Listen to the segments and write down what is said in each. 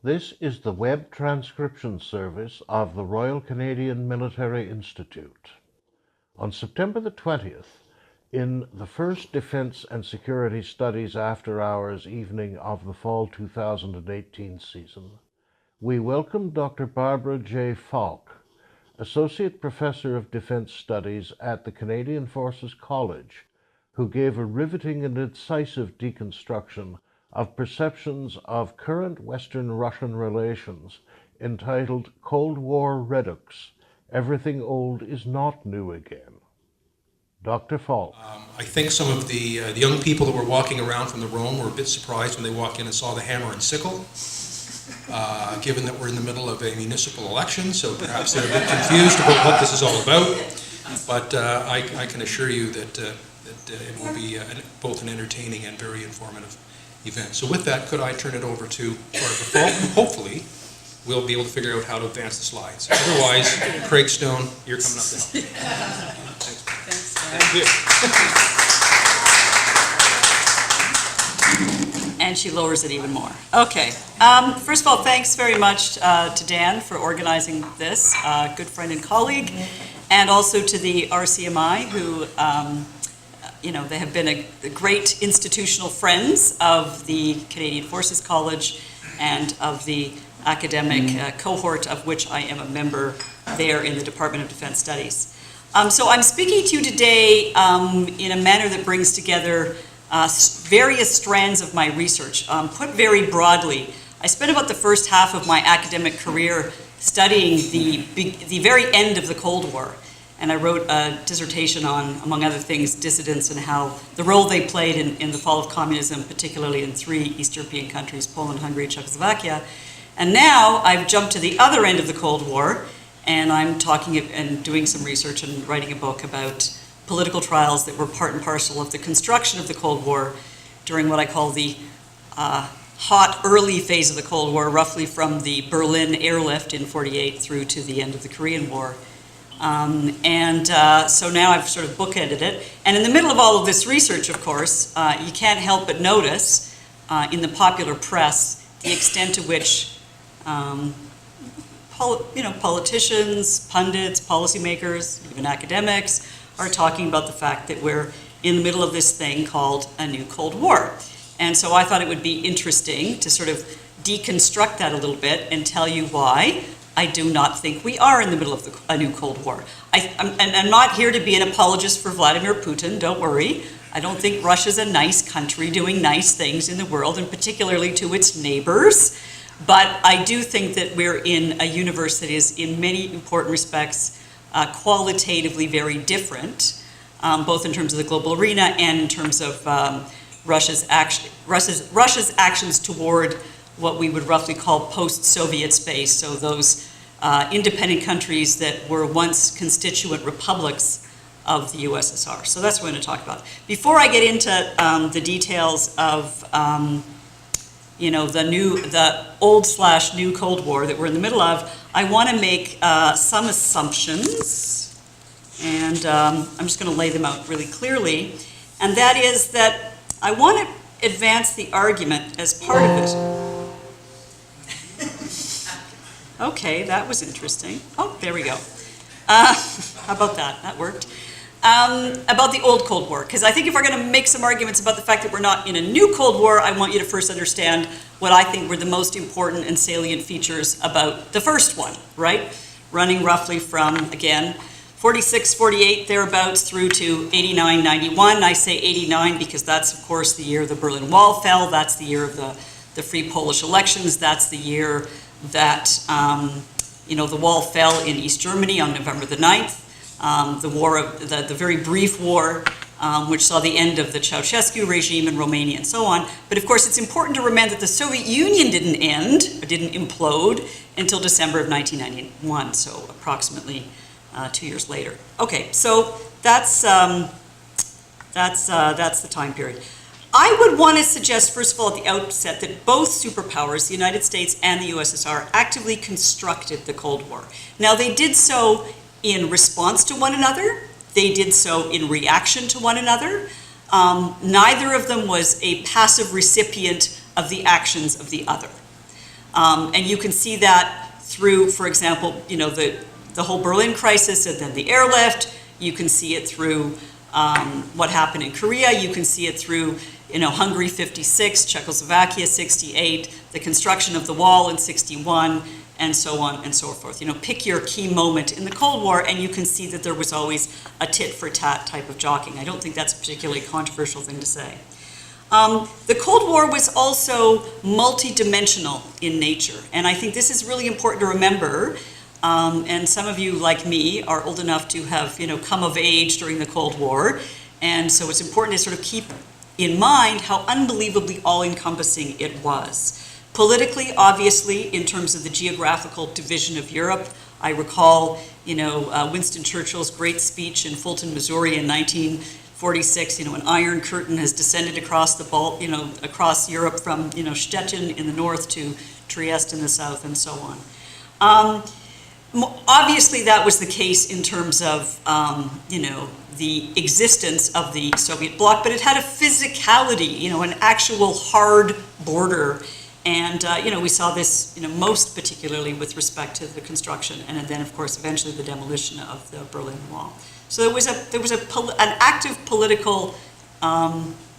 This is the web transcription service of the Royal Canadian Military Institute. On September the 20th, in the first Defence and Security Studies After Hours evening of the Fall 2018 season, we welcomed Dr. Barbara J. Falk, Associate Professor of Defence Studies at the Canadian Forces College, who gave a riveting and incisive deconstruction of perceptions of current Western-Russian relations entitled Cold War Redux, Everything Old is Not New Again. Dr. Falk. I think some of the young people that were walking around from the Rome were a bit surprised when they walked in and saw the hammer and sickle, given that we're in the middle of a municipal election, so perhaps they're a bit confused about what this is all about. But I can assure you that it will be both an entertaining and very informative event. So with that, could I turn it over to Barbara Falk, who hopefully we'll be able to figure out how to advance the slides. Otherwise, Craig Stone, you're coming up now. Thanks. Thank you. And she lowers it even more. Okay. First of all, thanks very much to Dan for organizing this, good friend and colleague, and also to the RCMI, who they have been a great institutional friends of the Canadian Forces College and of the academic cohort of which I am a member there in the Department of Defense Studies. So I'm speaking to you today in a manner that brings together various strands of my research. Put very broadly, I spent about the first half of my academic career studying the very end of the Cold War. And I wrote a dissertation on, among other things, dissidents and how the role they played in the fall of communism, particularly in 3 East European countries, Poland, Hungary, Czechoslovakia. And now I've jumped to the other end of the Cold War, and I'm talking and doing some research and writing a book about political trials that were part and parcel of the construction of the Cold War during what I call the hot early phase of the Cold War, roughly from the Berlin airlift in '48 through to the end of the Korean War. So now I've sort of bookended it. And in the middle of all of this research, of course, you can't help but notice in the popular press the extent to which politicians, pundits, policymakers, even academics are talking about the fact that we're in the middle of this thing called a new Cold War. And so I thought it would be interesting to sort of deconstruct that a little bit and tell you why I do not think we are in the middle of a new Cold War. I'm not here to be an apologist for Vladimir Putin, don't worry. I don't think Russia's a nice country doing nice things in the world, and particularly to its neighbors. But I do think that we're in a universe that is, in many important respects, qualitatively very different, both in terms of the global arena and in terms of Russia's actions toward what we would roughly call post-Soviet space, so those independent countries that were once constituent republics of the USSR. So that's what I'm going to talk about. Before I get into the details of the old/new Cold War that we're in the middle of, I want to make some assumptions, and I'm just going to lay them out really clearly, and that is that I want to advance the argument as part of it. Okay, that was interesting. Oh, there we go. How about that? That worked. About the old Cold War, because I think if we're going to make some arguments about the fact that we're not in a new Cold War, I want you to first understand what I think were the most important and salient features about the first one, right? Running roughly from, again, 46, 48, thereabouts, through to 89, 91. I say 89 because that's, of course, the year the Berlin Wall fell. That's the year of the free Polish elections. That's the year that the wall fell in East Germany on November the 9th. The very brief war, which saw the end of the Ceausescu regime in Romania and so on. But of course, it's important to remember that the Soviet Union didn't end, or didn't implode, until December of 1991, so approximately 2 years later. Okay, so that's the time period. I would want to suggest, first of all, at the outset, that both superpowers, the United States and the USSR, actively constructed the Cold War. Now, they did so in response to one another. They did so in reaction to one another. Neither of them was a passive recipient of the actions of the other. And you can see that through, for example, the whole Berlin crisis and then the airlift. You can see it through what happened in Korea. You can see it through Hungary 56, Czechoslovakia 68, the construction of the wall in 61, and so on and so forth. Pick your key moment in the Cold War, and you can see that there was always a tit-for-tat type of jockeying. I don't think that's a particularly controversial thing to say. The Cold War was also multi-dimensional in nature, and I think this is really important to remember. And some of you, like me, are old enough to have come of age during the Cold War, and so it's important to sort of keep in mind how unbelievably all-encompassing it was. Politically, obviously, in terms of the geographical division of Europe, I recall Winston Churchill's great speech in Fulton, Missouri in 1946. An iron curtain has descended across across Europe from Stettin in the north to Trieste in the south, and so on. Obviously, that was the case in terms of the existence of the Soviet bloc, but it had a physicality, an actual hard border. And, we saw this, most particularly with respect to the construction and then, of course, eventually the demolition of the Berlin Wall. So there was an active political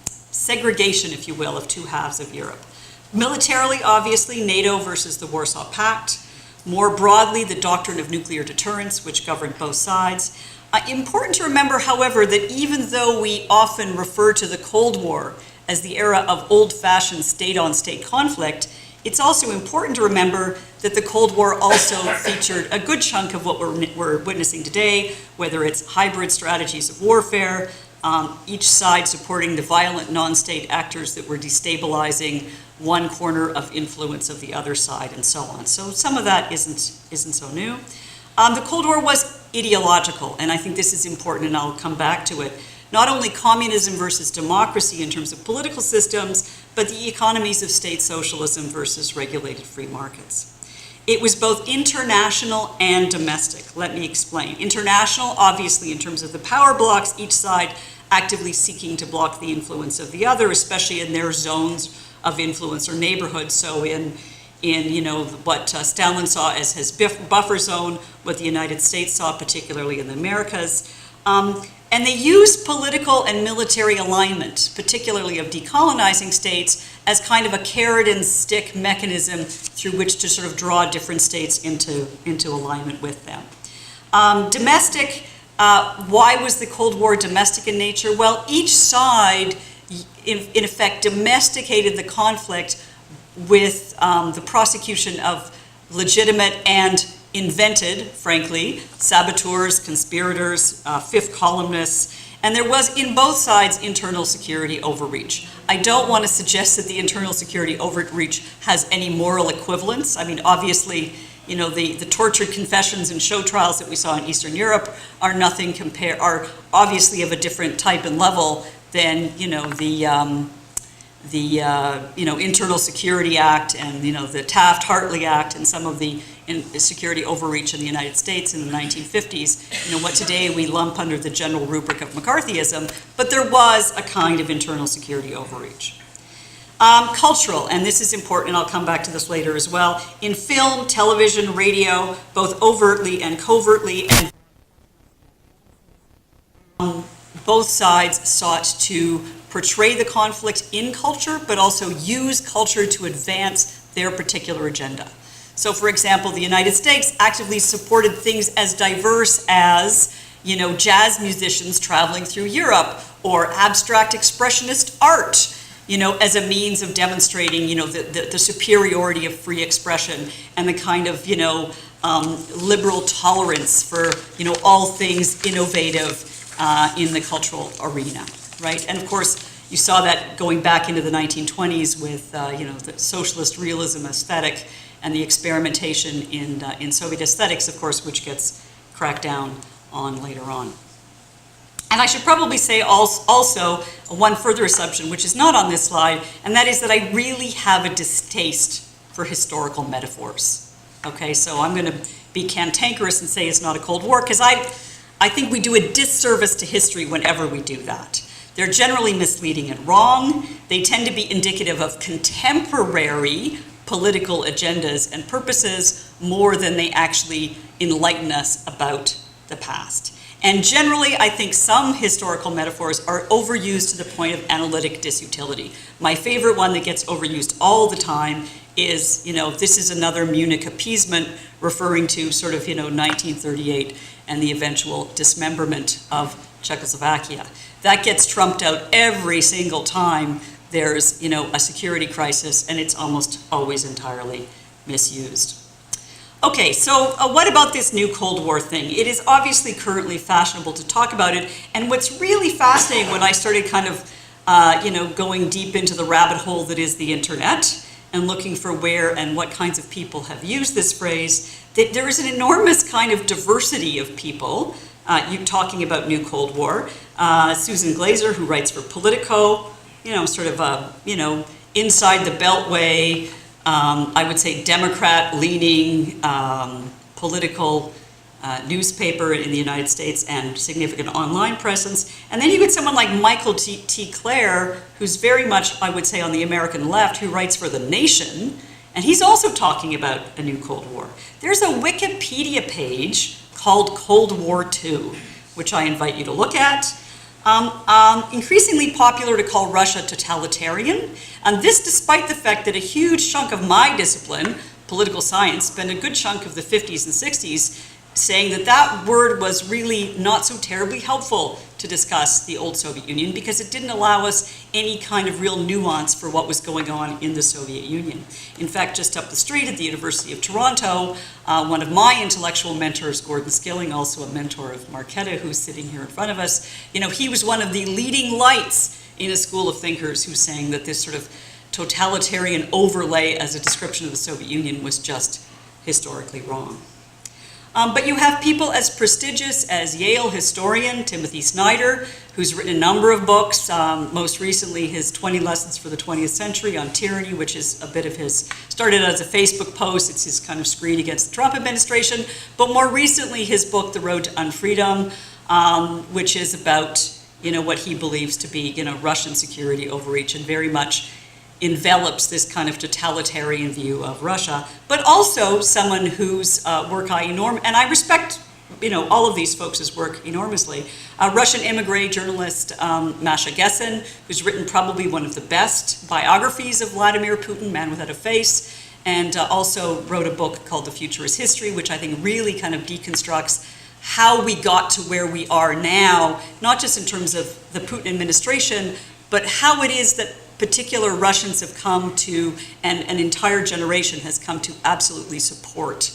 segregation, if you will, of two halves of Europe. Militarily, obviously, NATO versus the Warsaw Pact. More broadly, the doctrine of nuclear deterrence, which governed both sides. Important to remember, however, that even though we often refer to the Cold War as the era of old-fashioned state-on-state conflict, it's also important to remember that the Cold War also featured a good chunk of what we're witnessing today, whether it's hybrid strategies of warfare, each side supporting the violent non-state actors that were destabilizing one corner of influence of the other side, and so on. So some of that isn't so new. The Cold War was ideological, and I think this is important, and I'll come back to it. Not only communism versus democracy in terms of political systems, but the economies of state socialism versus regulated free markets. It was both international and domestic. Let me explain. International, obviously, in terms of the power blocks, each side actively seeking to block the influence of the other, especially in their zones of influence or neighborhoods. So in what Stalin saw as his buffer zone, what the United States saw particularly in the Americas. And they used political and military alignment, particularly of decolonizing states, as kind of a carrot and stick mechanism through which to sort of draw different states into alignment with them. Domestic, why was the Cold War domestic in nature? Well, each side, in effect, domesticated the conflict with the prosecution of legitimate and invented, frankly, saboteurs, conspirators, fifth columnists, and there was in both sides internal security overreach. I don't want to suggest that the internal security overreach has any moral equivalence. I mean, obviously, the tortured confessions and show trials that we saw in Eastern Europe are obviously of a different type and level than, the Internal Security Act and the Taft-Hartley Act and some of the security overreach in the United States in the 1950s, what today we lump under the general rubric of McCarthyism, but there was a kind of internal security overreach. Cultural, and this is important, and I'll come back to this later as well. In film, television, radio, both overtly and covertly, and both sides sought to portray the conflict in culture, but also use culture to advance their particular agenda. So, for example, the United States actively supported things as diverse as, jazz musicians traveling through Europe, or abstract expressionist art, as a means of demonstrating, the superiority of free expression and the kind of, liberal tolerance for, all things innovative in the cultural arena, right? And of course, you saw that going back into the 1920s with, the socialist realism aesthetic and the experimentation in Soviet aesthetics, of course, which gets cracked down on later on. And I should probably say also one further assumption, which is not on this slide, and that is that I really have a distaste for historical metaphors. Okay, so I'm going to be cantankerous and say it's not a Cold War, because I think we do a disservice to history whenever we do that. They're generally misleading and wrong. They tend to be indicative of contemporary political agendas and purposes more than they actually enlighten us about the past. And generally, I think some historical metaphors are overused to the point of analytic disutility. My favorite one that gets overused all the time is, this is another Munich appeasement, referring to sort of, 1938 and the eventual dismemberment of Czechoslovakia. That gets trumped out every single time there's, a security crisis, and it's almost always entirely misused. Okay, so what about this new Cold War thing? It is obviously currently fashionable to talk about it, and what's really fascinating when I started kind of, going deep into the rabbit hole that is the internet and looking for where and what kinds of people have used this phrase, that there is an enormous kind of diversity of people. You talking about new Cold War. Susan Glazer, who writes for Politico, sort of, inside the Beltway, I would say Democrat-leaning political newspaper in the United States and significant online presence. And then you get someone like Michael T. Clare, who's very much, I would say, on the American left, who writes for The Nation, and he's also talking about a new Cold War. There's a Wikipedia page called Cold War II, which I invite you to look at. Increasingly popular to call Russia totalitarian, and this despite the fact that a huge chunk of my discipline, political science, spent a good chunk of the 50s and 60s saying that that word was really not so terribly helpful to discuss the old Soviet Union because it didn't allow us any kind of real nuance for what was going on in the Soviet Union. In fact, just up the street at the University of Toronto, one of my intellectual mentors, Gordon Skilling, also a mentor of Marquetta, who's sitting here in front of us, he was one of the leading lights in a school of thinkers who's saying that this sort of totalitarian overlay as a description of the Soviet Union was just historically wrong. But you have people as prestigious as Yale historian Timothy Snyder, who's written a number of books, most recently his 20 Lessons for the 20th Century on Tyranny, which is a bit of his, started as a Facebook post, it's his kind of screed against the Trump administration, but more recently his book, The Road to Unfreedom, which is about, what he believes to be, Russian security overreach and very much envelops this kind of totalitarian view of Russia, but also someone whose work and I respect, all of these folks' work enormously. Russian immigrant journalist Masha Gessen, who's written probably one of the best biographies of Vladimir Putin, Man Without a Face, and also wrote a book called The Future is History, which I think really kind of deconstructs how we got to where we are now, not just in terms of the Putin administration, but how it is that particular Russians have come to, and an entire generation has come to absolutely support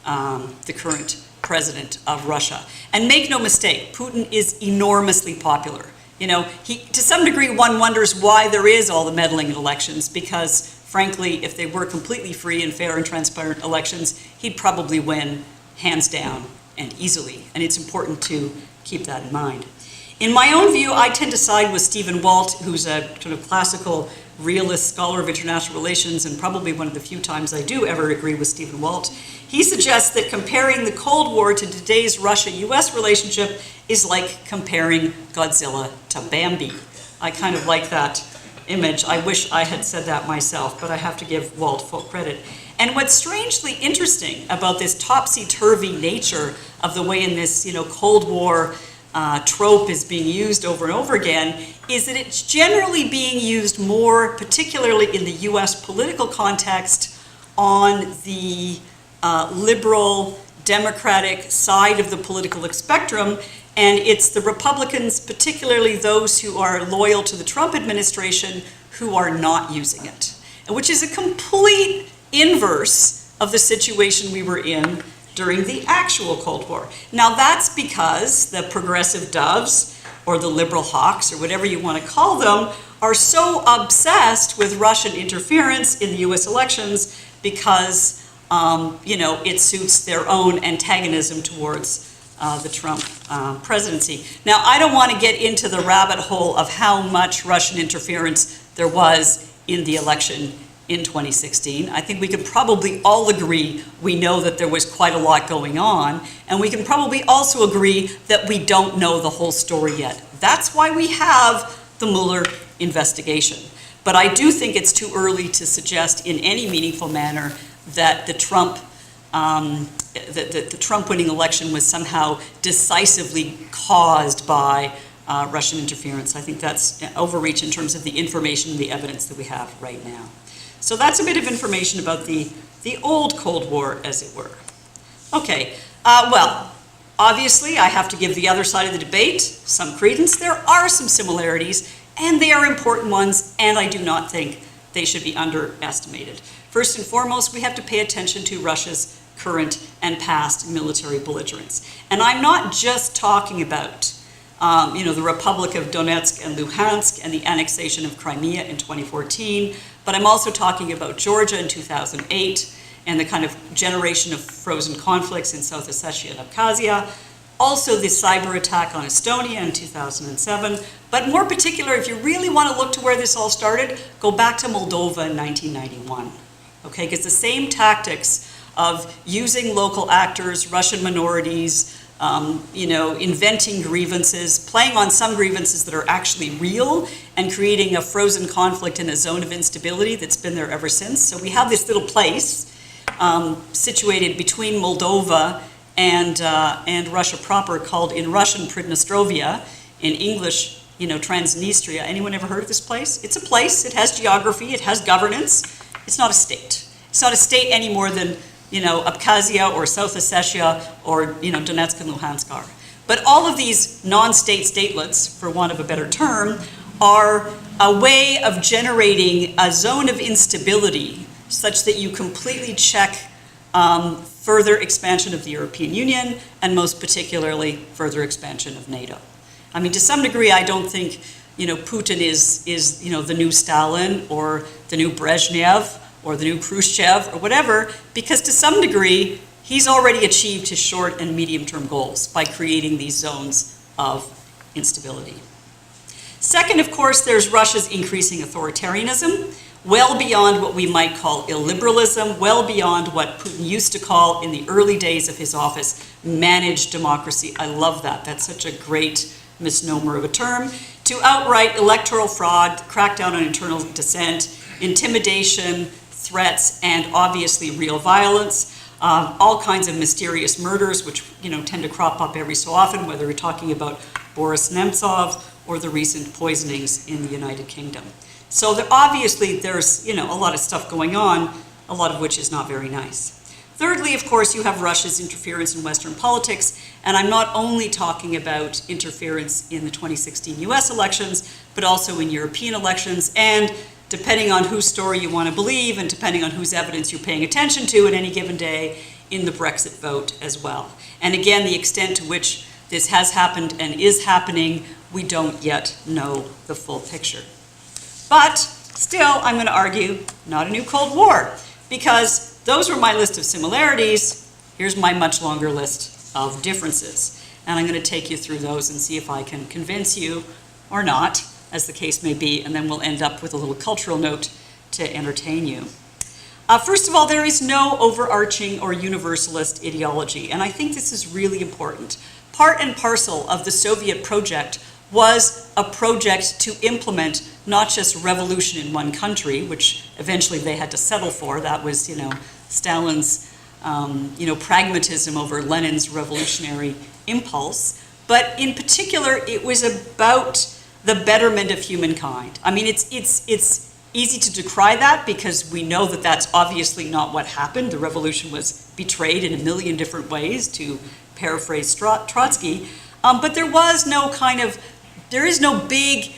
the current president of Russia. And make no mistake, Putin is enormously popular. To some degree, one wonders why there is all the meddling in elections, because frankly, if they were completely free and fair and transparent elections, he'd probably win hands down and easily. And it's important to keep that in mind. In my own view, I tend to side with Stephen Walt, who's a sort of classical realist scholar of international relations, and probably one of the few times I do ever agree with Stephen Walt. He suggests that comparing the Cold War to today's Russia-US relationship is like comparing Godzilla to Bambi. I kind of like that image. I wish I had said that myself, but I have to give Walt full credit. And what's strangely interesting about this topsy-turvy nature of the way in this, Cold War trope is being used over and over again is that it's generally being used more, particularly in the US political context, on the liberal, democratic side of the political spectrum, and it's the Republicans, particularly those who are loyal to the Trump administration, who are not using it, which is a complete inverse of the situation we were in during the actual Cold War. Now that's because the progressive doves, or the liberal hawks, or whatever you want to call them, are so obsessed with Russian interference in the US elections because, it suits their own antagonism towards the Trump presidency. Now, I don't want to get into the rabbit hole of how much Russian interference there was in the election in 2016. I think we can probably all agree we know that there was quite a lot going on, and we can probably also agree that we don't know the whole story yet. That's why we have the Mueller investigation. But I do think it's too early to suggest in any meaningful manner that the Trump winning election was somehow decisively caused by Russian interference. I think that's overreach in terms of the information and the evidence that we have right now. So that's a bit of information about the old Cold War, as it were. Okay, well, obviously I have to give the other side of the debate some credence. There are some similarities, and they are important ones, and I do not think they should be underestimated. First and foremost, we have to pay attention to Russia's current and past military belligerence. And I'm not just talking about the Republic of Donetsk and Luhansk and the annexation of Crimea in 2014, but I'm also talking about Georgia in 2008 and the kind of generation of frozen conflicts in South Ossetia and Abkhazia, also the cyber attack on Estonia in 2007, but more particular, if you really want to look to where this all started, go back to Moldova in 1991, okay? Because the same tactics of using local actors, Russian minorities, inventing grievances, playing on some grievances that are actually real, and creating a frozen conflict in a zone of instability that's been there ever since. So we have this little place situated between Moldova and Russia proper, called in Russian Pridnestrovia, in English, Transnistria. Anyone ever heard of this place? It's a place, it has geography, it has governance. It's not a state. It's not a state any more than Abkhazia or South Ossetia or, Donetsk and Luhansk are. But all of these non-state statelets, for want of a better term, are a way of generating a zone of instability such that you completely check further expansion of the European Union, and most particularly further expansion of NATO. I mean, to some degree, I don't think, Putin is the new Stalin or the new Brezhnev or the new Khrushchev or whatever, because to some degree, he's already achieved his short and medium-term goals by creating these zones of instability. Second, of course, there's Russia's increasing authoritarianism, well beyond what we might call illiberalism, well beyond what Putin used to call, in the early days of his office, managed democracy. I love that. That's such a great misnomer of a term. To outright electoral fraud, crackdown on internal dissent, intimidation, threats, and obviously real violence, all kinds of mysterious murders, which tend to crop up every so often, whether we're talking about Boris Nemtsov or the recent poisonings in the United Kingdom. So obviously there's a lot of stuff going on, a lot of which is not very nice. Thirdly, of course, you have Russia's interference in Western politics, and I'm not only talking about interference in the 2016 US elections, but also in European elections, and depending on whose story you want to believe, and depending on whose evidence you're paying attention to at any given day, in the Brexit vote as well. And again, the extent to which this has happened and is happening, we don't yet know the full picture. But still, I'm going to argue, not a new Cold War, because those were my list of similarities. Here's my much longer list of differences. And I'm going to take you through those and see if I can convince you or not, as the case may be, and then we'll end up with a little cultural note to entertain you. First of all, there is no overarching or universalist ideology, and I think this is really important. Part and parcel of the Soviet project was a project to implement not just revolution in one country, which eventually they had to settle for. That was, Stalin's, pragmatism over Lenin's revolutionary impulse. But in particular, it was about the betterment of humankind. I mean, it's easy to decry that because we know that that's obviously not what happened. The revolution was betrayed in a million different ways, to paraphrase Trotsky. But there is no big,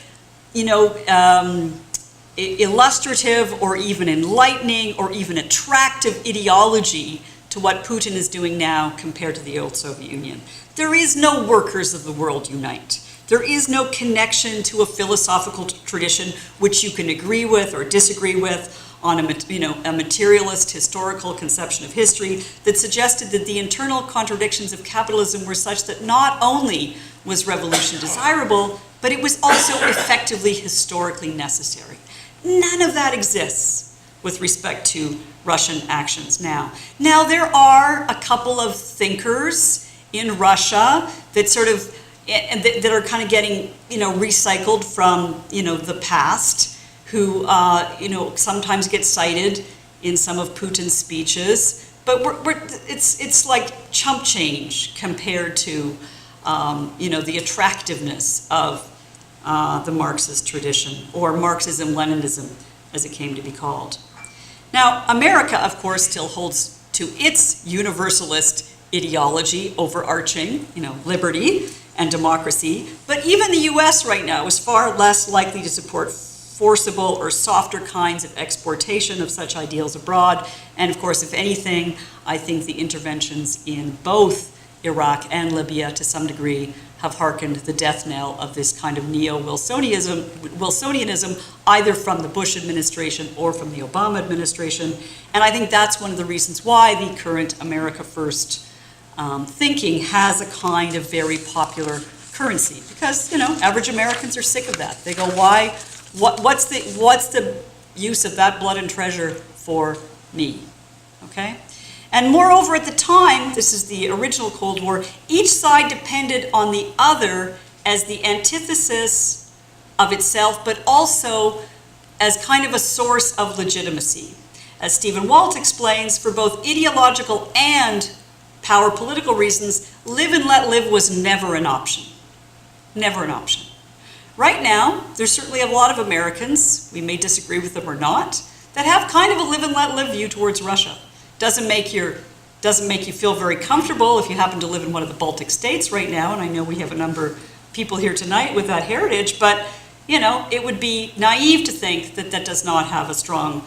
illustrative or even enlightening or even attractive ideology to what Putin is doing now compared to the old Soviet Union. There is no workers of the world unite. There is no connection to a philosophical tradition which you can agree with or disagree with on a materialist historical conception of history that suggested that the internal contradictions of capitalism were such that not only was revolution desirable, but it was also effectively historically necessary. None of that exists with respect to Russian actions now. Now, there are a couple of thinkers in Russia that that are kind of getting, recycled from, the past, who, sometimes gets cited in some of Putin's speeches, but it's like chump change compared to, the attractiveness of the Marxist tradition, or Marxism-Leninism, as it came to be called. Now, America, of course, still holds to its universalist ideology, overarching, liberty and democracy, but even the US right now is far less likely to support forcible or softer kinds of exportation of such ideals abroad. And of course, if anything, I think the interventions in both Iraq and Libya, to some degree, have hearkened the death knell of this kind of Wilsonianism, either from the Bush administration or from the Obama administration. And I think that's one of the reasons why the current America First thinking has a kind of very popular currency. Because, average Americans are sick of that. They go, why? What's the use of that blood and treasure for me? Okay? And moreover, at the time, this is the original Cold War, each side depended on the other as the antithesis of itself, but also as kind of a source of legitimacy. As Stephen Walt explains, for both ideological and power political reasons, live and let live was never an option. Never an option. Right now, there's certainly a lot of Americans, we may disagree with them or not, that have kind of a live and let live view towards Russia. Doesn't make you feel very comfortable if you happen to live in one of the Baltic states right now, and I know we have a number of people here tonight with that heritage, but it would be naive to think that that does not have a strong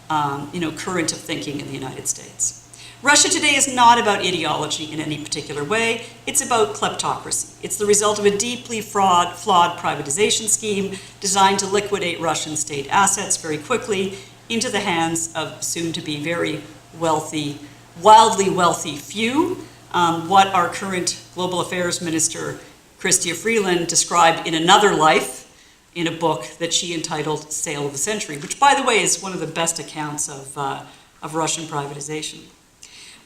current of thinking in the United States. Russia today is not about ideology in any particular way. It's about kleptocracy. It's the result of a deeply flawed privatization scheme designed to liquidate Russian state assets very quickly into the hands of soon-to-be very wealthy, wildly wealthy few. What our current Global Affairs Minister, Chrystia Freeland, described in another life in a book that she entitled Sale of the Century, which, by the way, is one of the best accounts of Russian privatization.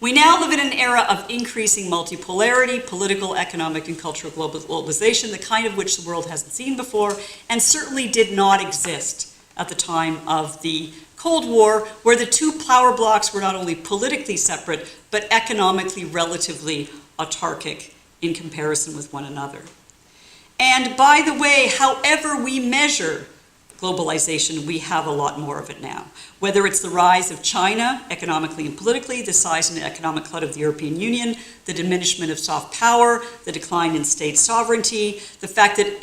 We now live in an era of increasing multipolarity, political, economic, and cultural globalization, the kind of which the world hasn't seen before, and certainly did not exist at the time of the Cold War, where the two power blocks were not only politically separate, but economically relatively autarkic in comparison with one another. And by the way, however we measure globalization, we have a lot more of it now. Whether it's the rise of China, economically and politically, the size and economic clout of the European Union, the diminishment of soft power, the decline in state sovereignty, the fact that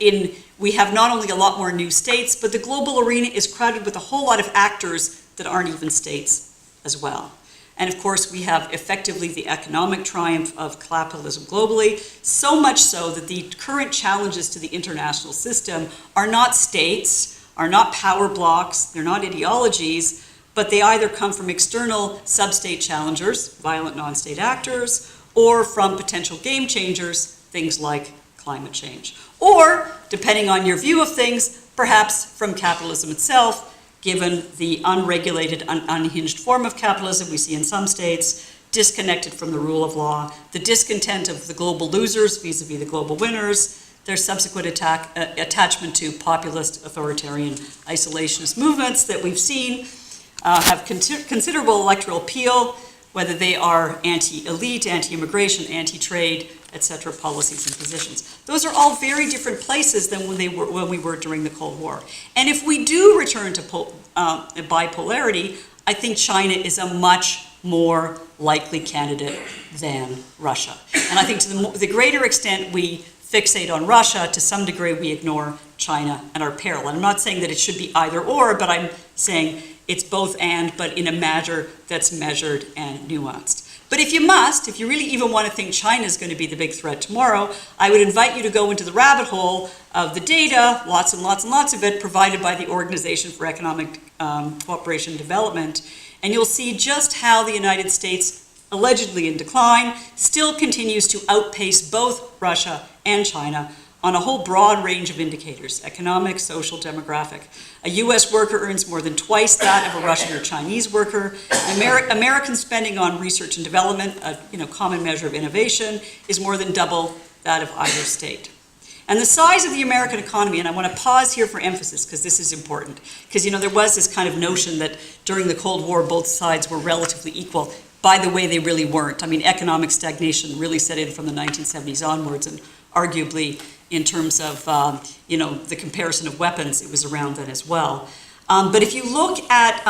we have not only a lot more new states, but the global arena is crowded with a whole lot of actors that aren't even states as well. And of course, we have effectively the economic triumph of capitalism globally, so much so that the current challenges to the international system are not states, are not power blocks, they're not ideologies, but they either come from external sub-state challengers, violent non-state actors, or from potential game changers, things like climate change. Or, depending on your view of things, perhaps from capitalism itself, given the unregulated, unhinged form of capitalism we see in some states, disconnected from the rule of law, the discontent of the global losers vis-a-vis the global winners, their subsequent attachment to populist, authoritarian, isolationist movements that we've seen have considerable electoral appeal, whether they are anti-elite, anti-immigration, anti-trade, etc. policies and positions. Those are all very different places than when we were during the Cold War. And if we do return to bipolarity, I think China is a much more likely candidate than Russia. And I think to the greater extent we fixate on Russia, to some degree we ignore China and our peril. And I'm not saying that it should be either or, but I'm saying it's both and, but in a manner that's measured and nuanced. But if you really even want to think China is going to be the big threat tomorrow, I would invite you to go into the rabbit hole of the data, lots and lots and lots of it, provided by the Organization for Economic Cooperation and Development, and you'll see just how the United States, allegedly in decline, still continues to outpace both Russia and China on a whole broad range of indicators, economic, social, demographic. A US worker earns more than twice that of a Russian or Chinese worker. American spending on research and development, a common measure of innovation, is more than double that of either state. And the size of the American economy, and I want to pause here for emphasis because this is important, because there was this kind of notion that during the Cold War both sides were relatively equal. By the way, they really weren't. I mean, economic stagnation really set in from the 1970s onwards, and arguably in terms of the comparison of weapons, it was around then as well. But if you look at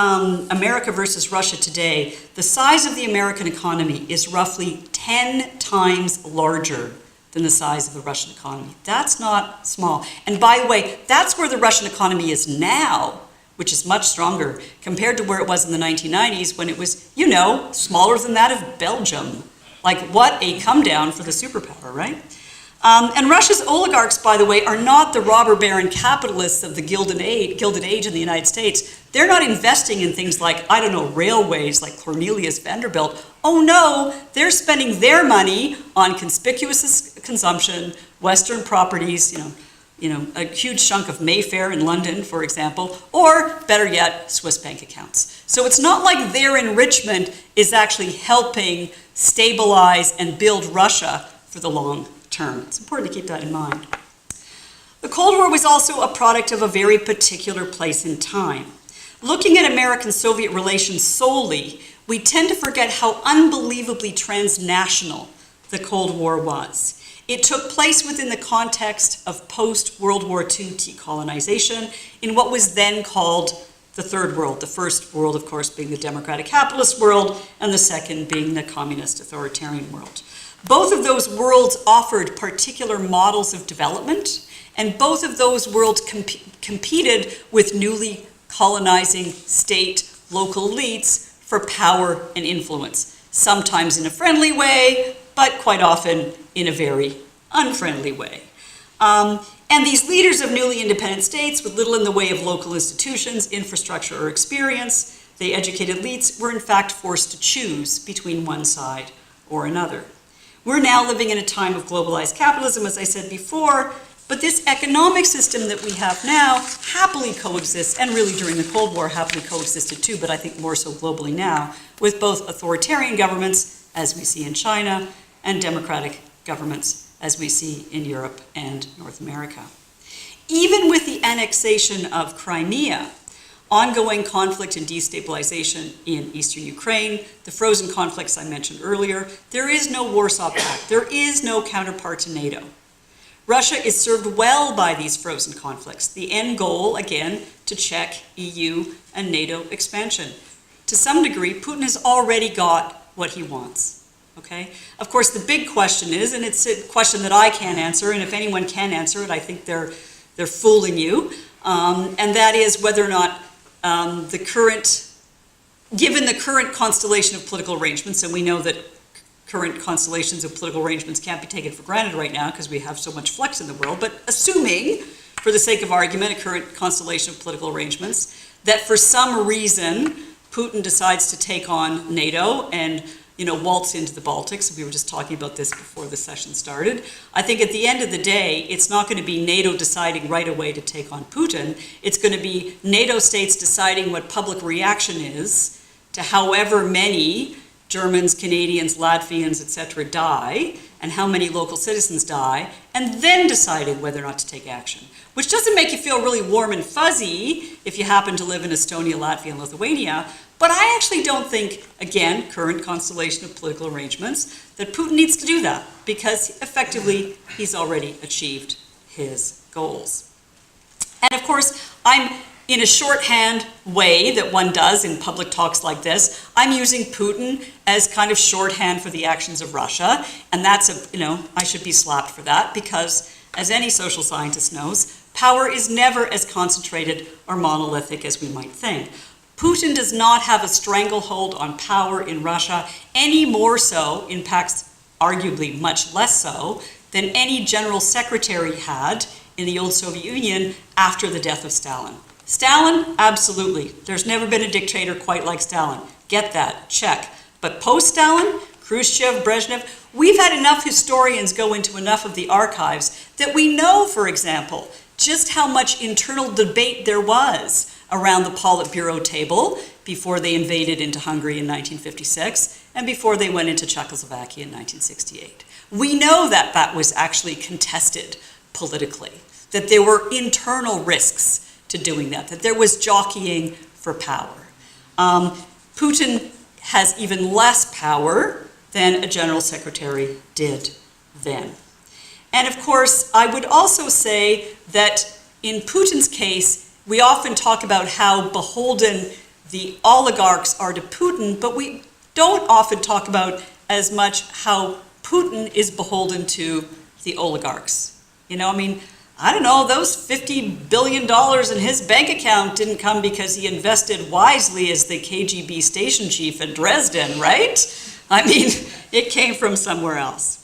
America versus Russia today, the size of the American economy is roughly 10 times larger than the size of the Russian economy. That's not small. And by the way, that's where the Russian economy is now, which is much stronger compared to where it was in the 1990s when it was, smaller than that of Belgium. Like, what a come down for the superpower, right? And Russia's oligarchs, by the way, are not the robber baron capitalists of the Gilded Age in the United States. They're not investing in things like, railways like Cornelius Vanderbilt. Oh no, they're spending their money on conspicuous consumption, Western properties, a huge chunk of Mayfair in London, for example, or better yet, Swiss bank accounts. So it's not like their enrichment is actually helping stabilize and build Russia for the long term. It's important to keep that in mind. The Cold War was also a product of a very particular place in time. Looking at American-Soviet relations solely, we tend to forget how unbelievably transnational the Cold War was. It took place within the context of post-World War II decolonization in what was then called the Third World. The first world, of course, being the democratic capitalist world, and the second being the communist authoritarian world. Both of those worlds offered particular models of development, and both of those worlds competed with newly colonizing state local elites for power and influence, sometimes in a friendly way, but quite often in a very unfriendly way. And these leaders of newly independent states with little in the way of local institutions, infrastructure, or experience, the educated elites, were in fact forced to choose between one side or another. We're now living in a time of globalized capitalism, as I said before, but this economic system that we have now happily coexists, and really during the Cold War happily coexisted too, but I think more so globally now, with both authoritarian governments, as we see in China, and democratic governments, as we see in Europe and North America. Even with the annexation of Crimea, ongoing conflict and destabilization in eastern Ukraine, the frozen conflicts I mentioned earlier, there is no Warsaw Pact, there is no counterpart to NATO. Russia is served well by these frozen conflicts. The end goal, again, to check EU and NATO expansion. To some degree, Putin has already got what he wants, okay? Of course, the big question is, and it's a question that I can't answer, and if anyone can answer it, I think they're fooling you, and that is whether or not given the current constellation of political arrangements, and we know that current constellations of political arrangements can't be taken for granted right now because we have so much flux in the world, but assuming, for the sake of argument, a current constellation of political arrangements, that for some reason Putin decides to take on NATO and waltz into the Baltics. We were just talking about this before the session started. I think at the end of the day, it's not going to be NATO deciding right away to take on Putin. It's going to be NATO states deciding what public reaction is to however many Germans, Canadians, Latvians, etc. die, and how many local citizens die, and then deciding whether or not to take action. Which doesn't make you feel really warm and fuzzy if you happen to live in Estonia, Latvia, and Lithuania, but I actually don't think, again, current constellation of political arrangements, that Putin needs to do that, because effectively he's already achieved his goals. And of course, I'm in a shorthand way that one does in public talks like this, I'm using Putin as kind of shorthand for the actions of Russia, and that's I should be slapped for that, because as any social scientist knows, power is never as concentrated or monolithic as we might think. Putin does not have a stranglehold on power in Russia, any more so, in fact, arguably much less so, than any general secretary had in the old Soviet Union after the death of Stalin. Stalin, absolutely. There's never been a dictator quite like Stalin. Get that, check. But post-Stalin, Khrushchev, Brezhnev, we've had enough historians go into enough of the archives that we know, for example, just how much internal debate there was around the Politburo table before they invaded into Hungary in 1956 and before they went into Czechoslovakia in 1968. We know that that was actually contested politically, that there were internal risks to doing that there was jockeying for power. Putin has even less power than a general secretary did then. And of course, I would also say that in Putin's case, we often talk about how beholden the oligarchs are to Putin, but we don't often talk about as much how Putin is beholden to the oligarchs. You know, I mean, I don't know, those $50 billion in his bank account didn't come because he invested wisely as the KGB station chief in Dresden, right? I mean, it came from somewhere else.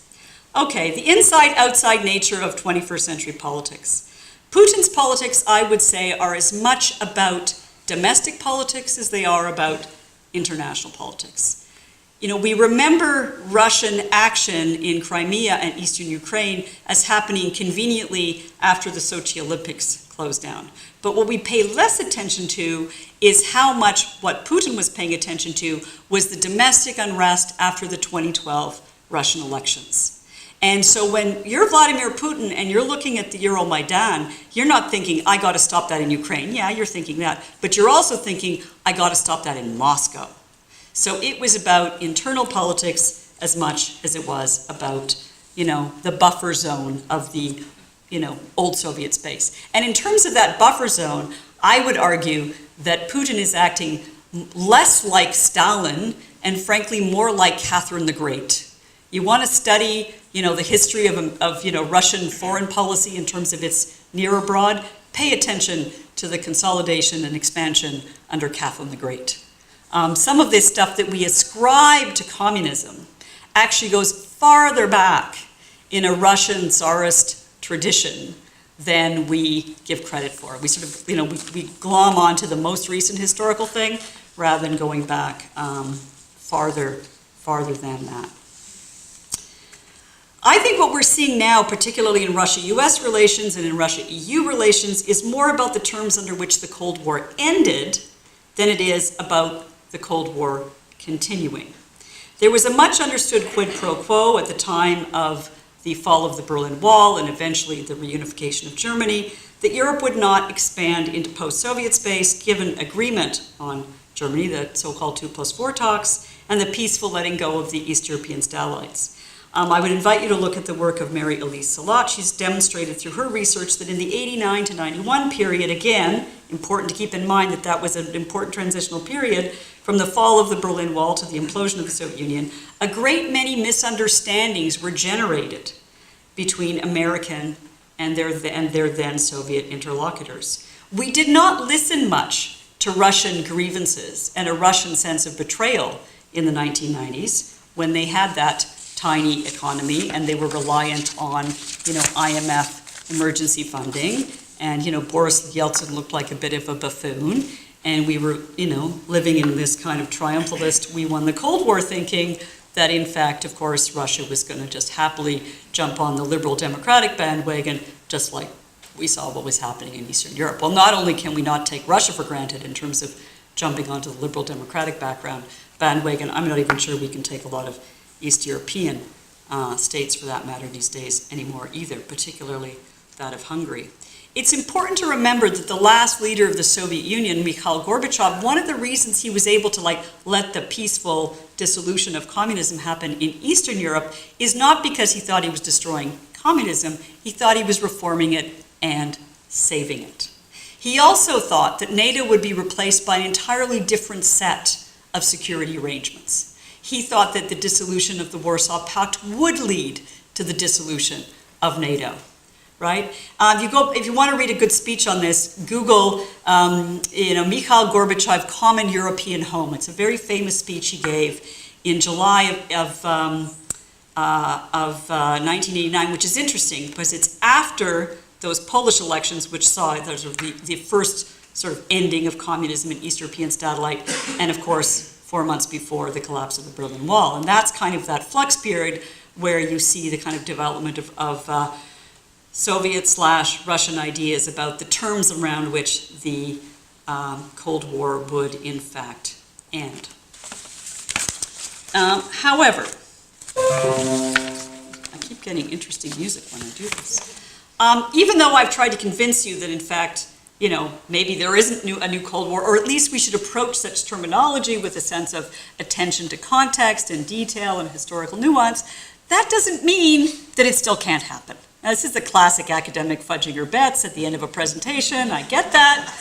Okay, the inside-outside nature of 21st century politics. Putin's politics, I would say, are as much about domestic politics as they are about international politics. You know, we remember Russian action in Crimea and eastern Ukraine as happening conveniently after the Sochi Olympics closed down. But what we pay less attention to is how much what Putin was paying attention to was the domestic unrest after the 2012 Russian elections. And so when you're Vladimir Putin and you're looking at the Euromaidan, you're not thinking, I got to stop that in Ukraine. Yeah, you're thinking that. But you're also thinking, I got to stop that in Moscow. So it was about internal politics as much as it was about, you know, the buffer zone of the, you know, old Soviet space. And in terms of that buffer zone, I would argue that Putin is acting less like Stalin and frankly more like Catherine the Great. You want to study, you know, the history of you know, Russian foreign policy in terms of its near abroad, pay attention to the consolidation and expansion under Catherine the Great. Some of this stuff that we ascribe to communism actually goes farther back in a Russian Tsarist tradition than we give credit for. We sort of, you know, we glom onto the most recent historical thing rather than going back farther than that. I think what we're seeing now, particularly in Russia-US relations and in Russia-EU relations, is more about the terms under which the Cold War ended than it is about the Cold War continuing. There was a much understood quid pro quo at the time of the fall of the Berlin Wall and eventually the reunification of Germany, that Europe would not expand into post-Soviet space given agreement on Germany, the so-called 2+4 talks, and the peaceful letting go of the East European satellites. I would invite you to look at the work of Mary Elise Salat. She's demonstrated through her research that in the 89 to 91 period, again, important to keep in mind that that was an important transitional period from the fall of the Berlin Wall to the implosion of the Soviet Union, a great many misunderstandings were generated between American and their then Soviet interlocutors. We did not listen much to Russian grievances and a Russian sense of betrayal in the 1990s when they had that tiny economy and they were reliant on, you know, IMF emergency funding, and, you know, Boris Yeltsin looked like a bit of a buffoon, and we were, you know, living in this kind of triumphalist, we won the Cold War thinking that in fact, of course, Russia was going to just happily jump on the liberal democratic bandwagon, just like we saw what was happening in Eastern Europe. Well, not only can we not take Russia for granted in terms of jumping onto the liberal democratic bandwagon, I'm not even sure we can take a lot of East European states, for that matter, these days anymore either, particularly that of Hungary. It's important to remember that the last leader of the Soviet Union, Mikhail Gorbachev, one of the reasons he was able to let the peaceful dissolution of communism happen in Eastern Europe is not because he thought he was destroying communism, he thought he was reforming it and saving it. He also thought that NATO would be replaced by an entirely different set of security arrangements. He thought that the dissolution of the Warsaw Pact would lead to the dissolution of NATO, right? If you want to read a good speech on this, Google, Mikhail Gorbachev, Common European Home. It's a very famous speech he gave in July of 1989, which is interesting because it's after those Polish elections, which saw the first sort of ending of communism in East European satellite, and of course, 4 months before the collapse of the Berlin Wall. And that's kind of that flux period where you see the kind of development of Soviet/Russian ideas about the terms around which the Cold War would in fact end. However, I keep getting interesting music when I do this. Even though I've tried to convince you that, in fact, you know, maybe there isn't a new Cold War, or at least we should approach such terminology with a sense of attention to context and detail and historical nuance, that doesn't mean that it still can't happen. Now, this is the classic academic fudging your bets at the end of a presentation, I get that.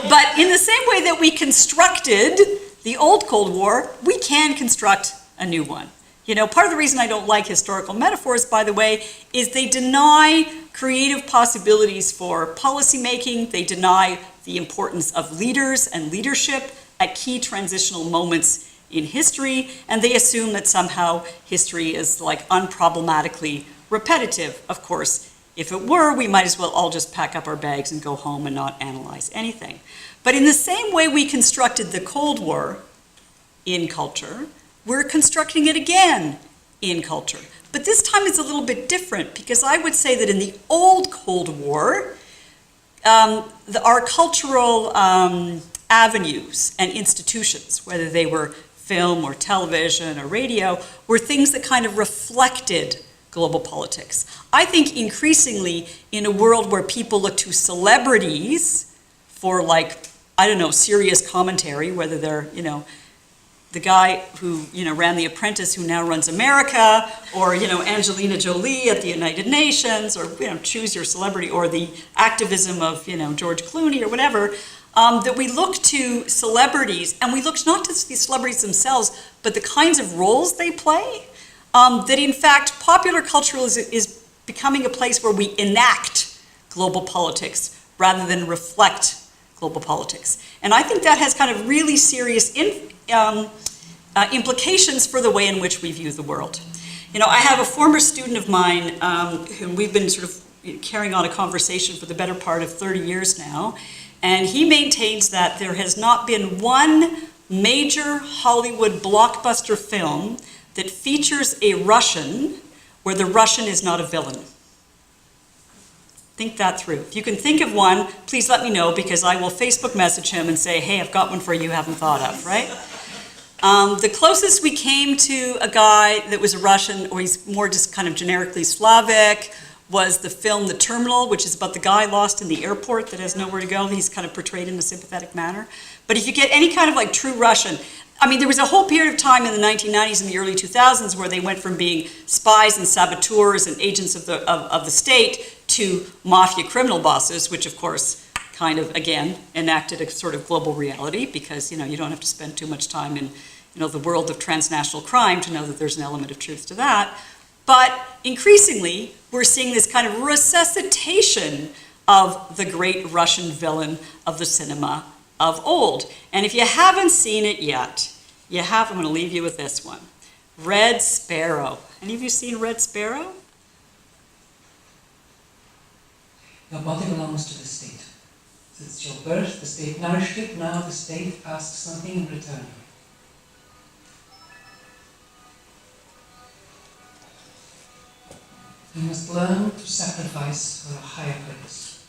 But in the same way that we constructed the old Cold War, we can construct a new one. You know, part of the reason I don't like historical metaphors, by the way, is they deny creative possibilities for policymaking. They deny the importance of leaders and leadership at key transitional moments in history, and they assume that somehow history is like unproblematically repetitive. Of course, if it were, we might as well all just pack up our bags and go home and not analyze anything. But in the same way we constructed the Cold War in culture, we're constructing it again in culture. But this time it's a little bit different, because I would say that in the old Cold War, our cultural avenues and institutions, whether they were film or television or radio, were things that kind of reflected global politics. I think increasingly in a world where people look to celebrities for, like, I don't know, serious commentary, whether they're, you know, the guy who, you know, ran The Apprentice who now runs America, or, you know, Angelina Jolie at the United Nations, or, you know, choose your celebrity, or the activism of, you know, George Clooney or whatever, that we look to celebrities, and we look not to the celebrities themselves, but the kinds of roles they play, that in fact popular culture is becoming a place where we enact global politics rather than reflect global politics. And I think that has kind of really serious implications for the way in which we view the world. You know, I have a former student of mine whom we've been sort of carrying on a conversation for the better part of 30 years now, and he maintains that there has not been one major Hollywood blockbuster film that features a Russian where the Russian is not a villain. Think that through. If you can think of one, please let me know, because I will Facebook message him and say, hey, I've got one for you haven't thought of, right? The closest we came to a guy that was a Russian, or he's more just kind of generically Slavic, was the film The Terminal, which is about the guy lost in the airport that has nowhere to go. He's kind of portrayed in a sympathetic manner. But if you get any kind of like true Russian, I mean, there was a whole period of time in the 1990s and the early 2000s where they went from being spies and saboteurs and agents of the state to mafia criminal bosses, which of course kind of, again, enacted a sort of global reality, because, you know, you don't have to spend too much time in, you know, the world of transnational crime to know that there's an element of truth to that. But increasingly, we're seeing this kind of resuscitation of the great Russian villain of the cinema of old. And if you haven't seen it yet, I'm going to leave you with this one. Red Sparrow. Any of you seen Red Sparrow? Your body belongs to the state. Since your birth, the state nourished it, now the state asks something in return. You must learn to sacrifice for a higher purpose,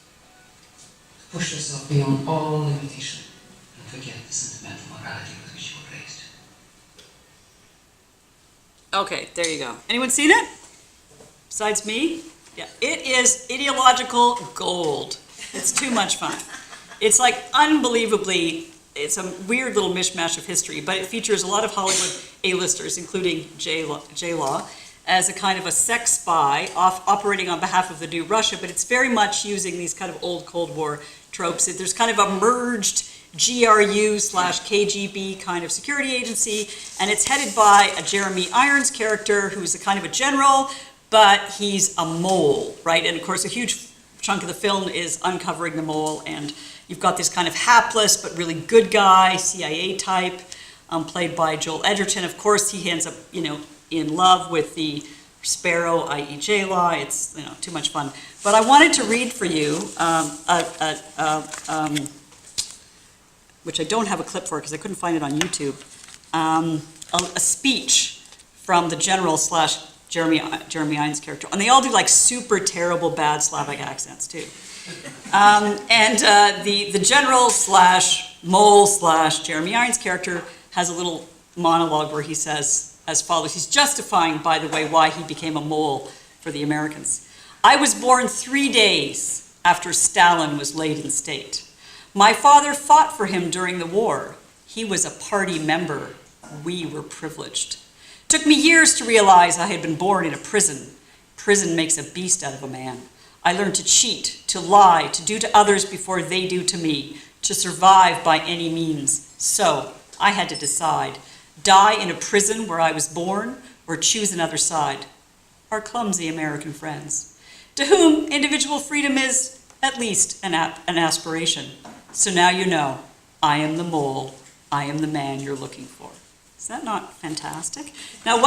to push yourself beyond all limitation, and forget the sentimental morality with which you were raised. Okay, there you go. Anyone seen it? Besides me? Yeah, it is ideological gold. It's too much fun. It's like unbelievably, it's a weird little mishmash of history, but it features a lot of Hollywood A-listers, including J-Law, as a kind of a sex spy operating on behalf of the new Russia, but it's very much using these kind of old Cold War tropes. There's kind of a merged GRU/KGB kind of security agency, and it's headed by a Jeremy Irons character who's a kind of a general, but he's a mole, right? And of course, a huge chunk of the film is uncovering the mole, and you've got this kind of hapless but really good guy, CIA type, played by Joel Edgerton. Of course, he ends up, you know, in love with the Sparrow, i.e. J-Law. It's, you know, too much fun. But I wanted to read for you, which I don't have a clip for because I couldn't find it on YouTube, a speech from the general/Jeremy Irons character. And they all do like super terrible bad Slavic accents too. The general/mole/Jeremy Irons character has a little monologue where he says as follows. He's justifying, by the way, why he became a mole for the Americans. I was born 3 days after Stalin was laid in state. My father fought for him during the war. He was a party member. We were privileged. Took me years to realize I had been born in a prison. Prison makes a beast out of a man. I learned to cheat, to lie, to do to others before they do to me, to survive by any means. So I had to decide, die in a prison where I was born or choose another side. Our clumsy American friends, to whom individual freedom is at least an aspiration. So now you know, I am the mole, I am the man you're looking for. Is that not fantastic? Now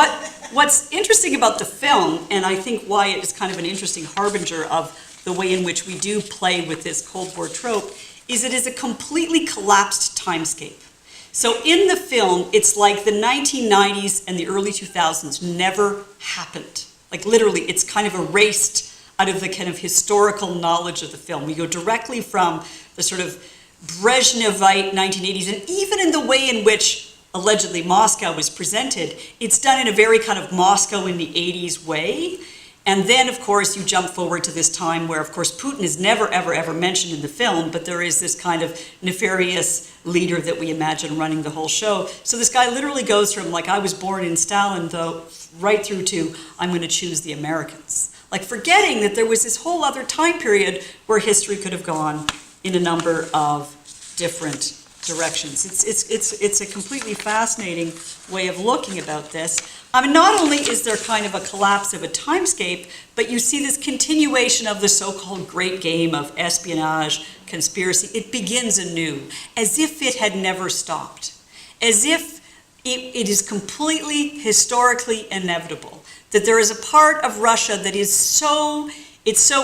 what's interesting about the film, and I think why it is kind of an interesting harbinger of the way in which we do play with this Cold War trope, is it is a completely collapsed timescape. So in the film, it's like the 1990s and the early 2000s never happened. Like literally, it's kind of erased out of the kind of historical knowledge of the film. We go directly from the sort of Brezhnevite 1980s, and even in the way in which allegedly Moscow was presented, it's done in a very kind of Moscow in the 80s way. And then, of course, you jump forward to this time where, of course, Putin is never, ever, ever mentioned in the film, but there is this kind of nefarious leader that we imagine running the whole show. So this guy literally goes from, like, I was born in Stalin, though, right through to, I'm going to choose the Americans. Like, forgetting that there was this whole other time period where history could have gone in a number of different directions. It's a completely fascinating way of looking about this. I mean, not only is there kind of a collapse of a timescape, but you see this continuation of the so-called great game of espionage, conspiracy. It begins anew, as if it had never stopped, as if it is completely historically inevitable, that there is a part of Russia that is so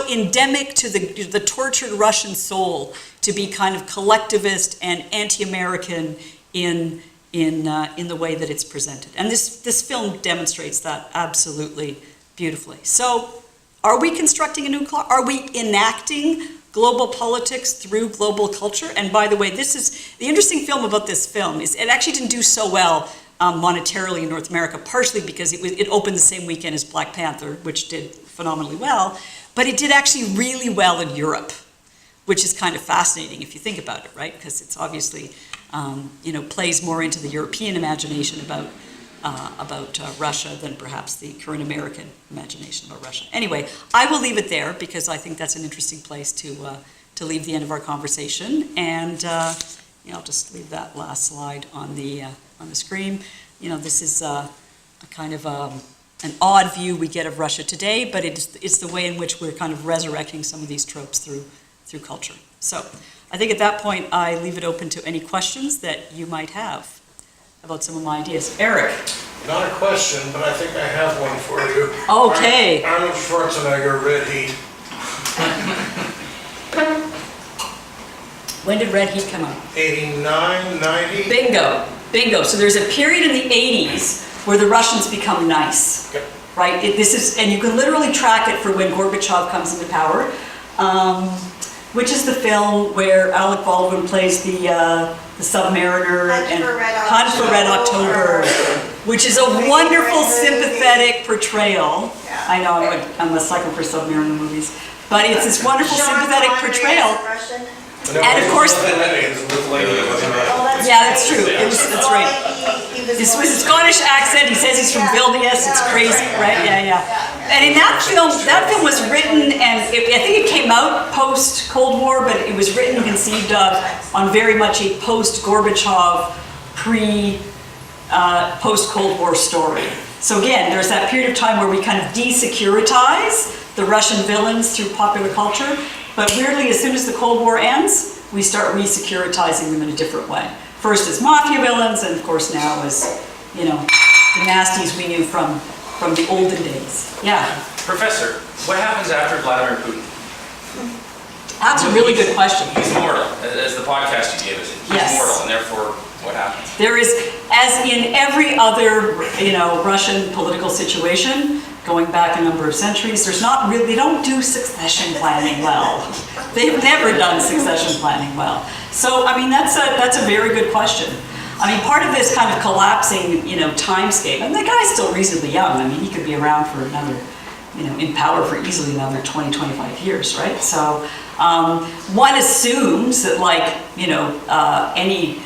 endemic to the tortured Russian soul to be kind of collectivist and anti-American in the way that it's presented. And this film demonstrates that absolutely beautifully. So are we constructing a new class? Are we enacting global politics through global culture? And by the way, this is the interesting film about this film is it actually didn't do so well monetarily in North America, partially because it opened the same weekend as Black Panther, which did phenomenally well, but it did actually really well in Europe, which is kind of fascinating if you think about it, right? Because it's obviously, plays more into the European imagination about Russia than perhaps the current American imagination about Russia. Anyway, I will leave it there because I think that's an interesting place to leave the end of our conversation. And I'll just leave that last slide on the screen. This is a kind of an odd view we get of Russia today, but it's the way in which we're kind of resurrecting some of these tropes through culture. So I think at that point, I leave it open to any questions that you might have about some of my ideas. Eric. Not a question, but I think I have one for you. Okay. Arnold Schwarzenegger, Red Heat. When did Red Heat come out? 89, 90? Bingo. So there's a period in the 80s where the Russians become nice, Yep. right? And you can literally track it for when Gorbachev comes into power, which is the film where Alec Baldwin plays the submariner and Hunt for Red October, which is a wonderful, sympathetic portrayal. Yeah. I know I'm a sucker for submariner movies, but it's this wonderful, sympathetic portrayal. And of course, yeah, that's true. That's right. This was a Scottish accent. He says he's from Vilnius. It's crazy, right? Yeah. And in that film was written, and I think it came out post-Cold War, but it was written and conceived of on very much a post-Gorbachev, post-Cold War story. So again, there's that period of time where we kind of desecuritize the Russian villains through popular culture, but weirdly, as soon as the Cold War ends, we start re-securitizing them in a different way. First as mafia villains, and of course now as, the nasties we knew from the olden days. Yeah. Professor, what happens after Vladimir Putin? That's a really good question. He's mortal, as the podcast you gave us. He's mortal, and therefore, what happens? There is, as in every other, Russian political situation, going back a number of centuries, they don't do succession planning well. They've never done succession planning well. So, I mean, that's a very good question. I mean, part of this kind of collapsing, timescape, and the guy's still reasonably young. I mean, he could be around for another in power for easily another 20, 25 years, right? So one assumes that any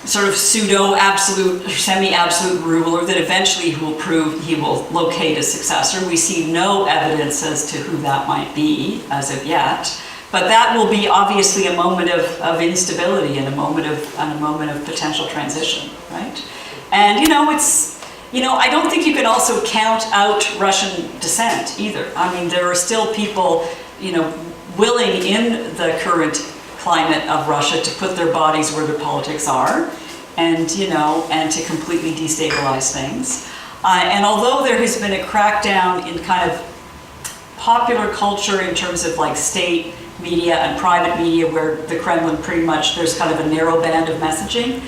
sort of pseudo-absolute, semi-absolute ruler, that eventually he will locate a successor. We see no evidence as to who that might be as of yet. But that will be obviously a moment of instability and a moment of potential transition, right? And I don't think you can also count out Russian dissent either. I mean, there are still people, willing in the current climate of Russia to put their bodies where their politics are, and to completely destabilize things. And although there has been a crackdown in kind of popular culture in terms of state media and private media, where the Kremlin pretty much, there's kind of a narrow band of messaging.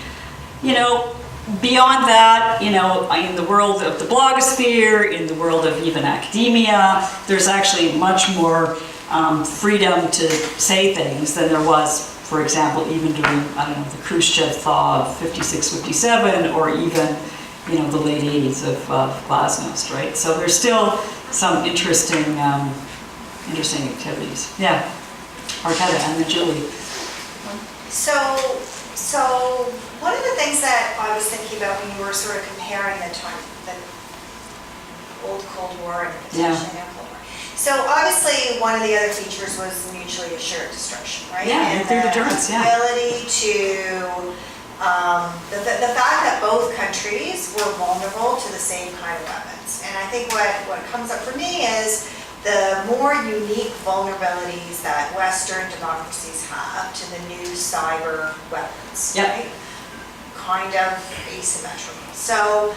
Beyond that, in the world of the blogosphere, in the world of even academia, there's actually much more freedom to say things than there was, for example, even during, the Khrushchev thaw of 56, 57, or even, the late 80s of Glasnost, right? So there's still some interesting activities. Yeah. Arquetta, and then Julie. So one of the things that I was thinking about when you were sort of comparing the old Cold War and the potentially new Cold War. So obviously one of the other features was mutually assured destruction, right? Yeah, and nuclear deterrence, yeah. Ability to, the fact that both countries were vulnerable to the same kind of weapons. And I think what comes up for me is the more unique vulnerabilities that Western democracies have to the new cyber weapons, yep. right? Kind of asymmetrical. So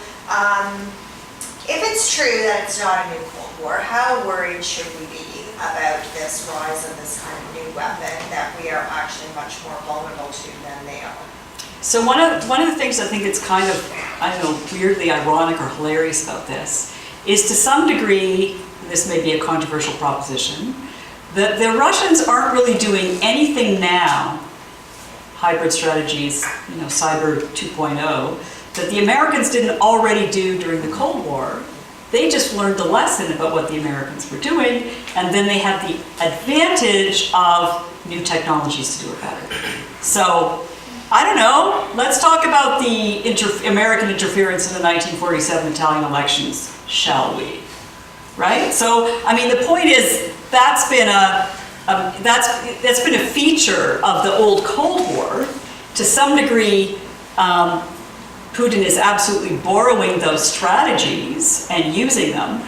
if it's true that it's not a new Cold War, how worried should we be about this rise of this kind of new weapon that we are actually much more vulnerable to than they are? So one of the things I think that's kind of, weirdly ironic or hilarious about this is, to some degree, this may be a controversial proposition, that the Russians aren't really doing anything now, hybrid strategies, cyber 2.0, that the Americans didn't already do during the Cold War. They just learned the lesson about what the Americans were doing, and then they had the advantage of new technologies to do it better. So, I don't know, let's talk about the American interference in the 1947 Italian elections, shall we? Right? So, the point is, that's been a feature of the old Cold War. To some degree, Putin is absolutely borrowing those strategies and using them.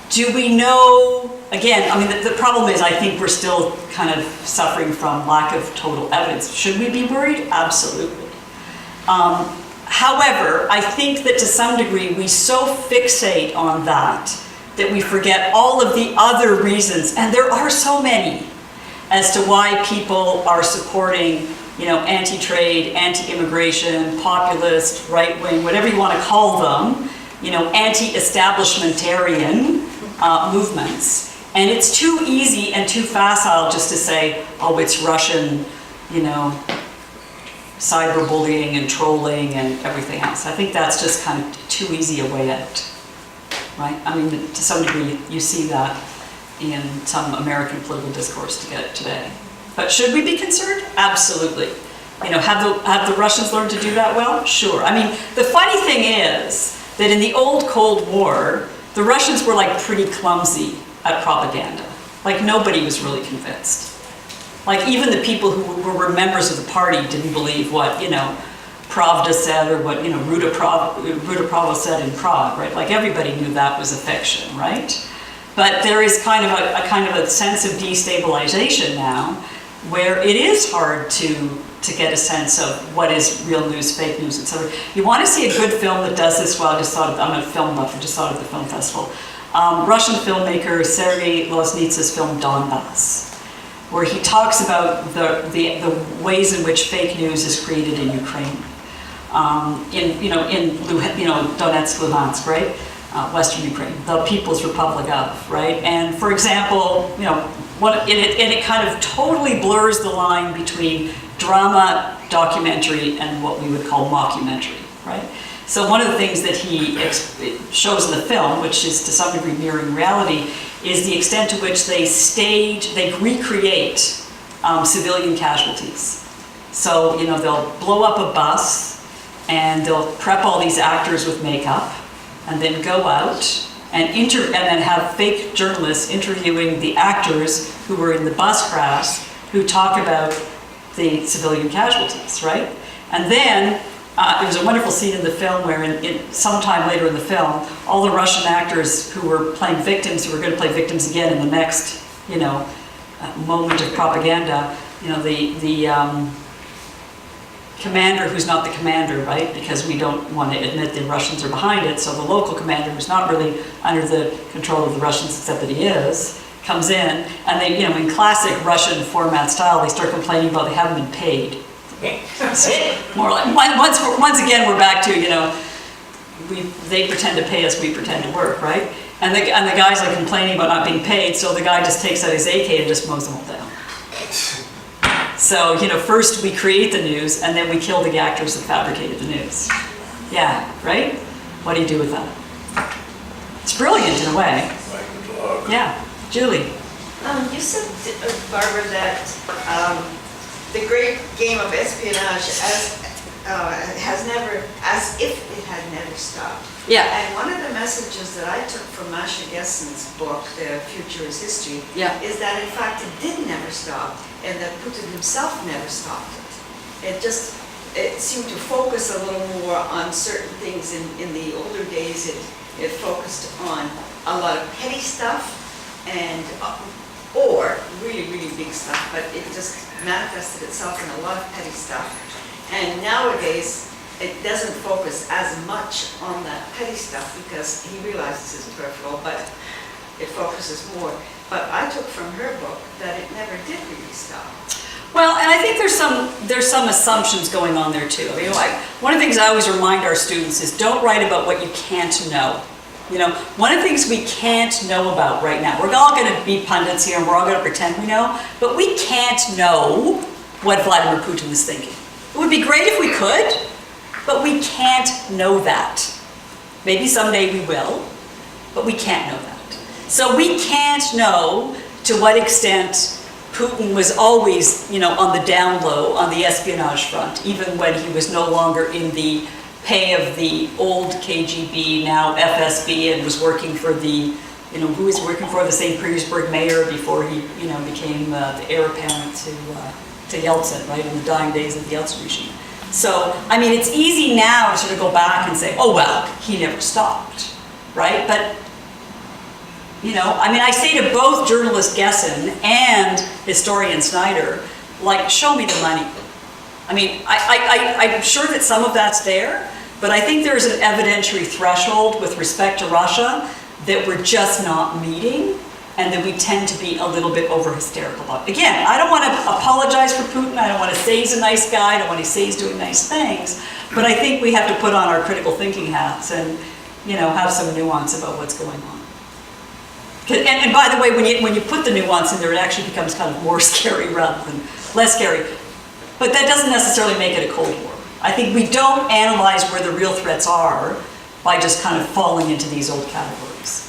Do we know, again, the problem is, I think we're still kind of suffering from lack of total evidence. Should we be worried? Absolutely. However, I think that to some degree, we so fixate on that we forget all of the other reasons, and there are so many, as to why people are supporting, anti-trade, anti-immigration, populist, right-wing, whatever you want to call them, anti-establishmentarian movements. And it's too easy and too facile just to say, oh, it's Russian, cyberbullying and trolling and everything else. I think that's just kind of too easy a way at it. Right? To some degree, you see that in some American political discourse today. But should we be concerned? Absolutely. Have the Russians learned to do that well? Sure. The funny thing is that in the old Cold War, the Russians were pretty clumsy at propaganda. Nobody was really convinced. Even the people who were members of the party didn't believe what, Pravda said, or what Ruda Pravo said in Prague, right? Everybody knew that was a fiction, right? But there is kind of a sense of destabilization now, where it is hard to get a sense of what is real news, fake news, etc. You want to see a good film that does this? Well, I'm a film buff. I just saw it at the film festival. Russian filmmaker Sergei Loznitsa's film Donbass, where he talks about the ways in which fake news is created in Ukraine. In Donetsk, Luhansk, right? Western Ukraine, the People's Republic of, right? And for example, it kind of totally blurs the line between drama, documentary, and what we would call mockumentary, right? So one of the things that he shows in the film, which is to some degree mirroring reality, is the extent to which they recreate civilian casualties. So, you know, they'll blow up a bus and they'll prep all these actors with makeup and then go out and then have fake journalists interviewing the actors who were in the bus crash who talk about the civilian casualties, right? And then there was a wonderful scene in the film where sometime later in the film, all the Russian actors who were playing victims, who were going to play victims again in the next, you know, moment of propaganda, you know, the commander who's not the commander, right? Because we don't want to admit the Russians are behind it, so the local commander, who's not really under the control of the Russians except that he is, comes in, and they, you know, in classic Russian format style, they start complaining about they haven't been paid. More like, once again, we're back to, you know, they pretend to pay us, we pretend to work, right? And the guy's like complaining about not being paid, so the guy just takes out his AK and just mows them all down. So, you know, first we create the news, and then we kill the actors that fabricated the news. Yeah, right? What do you do with that? It's brilliant in a way. Yeah, Julie. You said, Barbara, that the great game of espionage has never, as if it had never stopped. Yeah. And one of the messages that I took from Masha Gessen's book, The Future is History, Yeah. is that in fact it did never stop, and that Putin himself never stopped it. It seemed to focus a little more on certain things. In the older days, it focused on a lot of petty stuff and or really, really big stuff, but it just manifested itself in a lot of petty stuff. And nowadays, it doesn't focus as much on that petty stuff because he realizes it's peripheral, but it focuses more. But I took from her book that it never did really stop. Well, and I think there's some assumptions going on there too. I mean, one of the things I always remind our students is don't write about what you can't know. You know, one of the things we can't know about right now, we're all going to be pundits here and we're all going to pretend we know, but we can't know what Vladimir Putin is thinking. It would be great if we could, but we can't know that. Maybe someday we will, but we can't know that. So we can't know to what extent Putin was always, you know, on the down low, on the espionage front, even when he was no longer in the pay of the old KGB, now FSB, and was working for the, you know, who was working for the St. Petersburg mayor before he, you know, became the heir apparent to Yeltsin, right, in the dying days of the Yeltsin regime. So, I mean, it's easy now to sort of go back and say, oh, well, he never stopped, right? But, you know, I mean, I say to both journalist Gessen and historian Snyder, like, show me the money. I mean, I'm sure that some of that's there, but I think there's an evidentiary threshold with respect to Russia that we're just not meeting, and that we tend to be a little bit over-hysterical about. Again, I don't want to apologize for Putin, I don't want to say he's a nice guy, I don't want to say he's doing nice things, but I think we have to put on our critical thinking hats and, you know, have some nuance about what's going on. And by the way, when you put the nuance in there, it actually becomes kind of more scary rather than less scary. But that doesn't necessarily make it a Cold War. I think we don't analyze where the real threats are by just kind of falling into these old categories.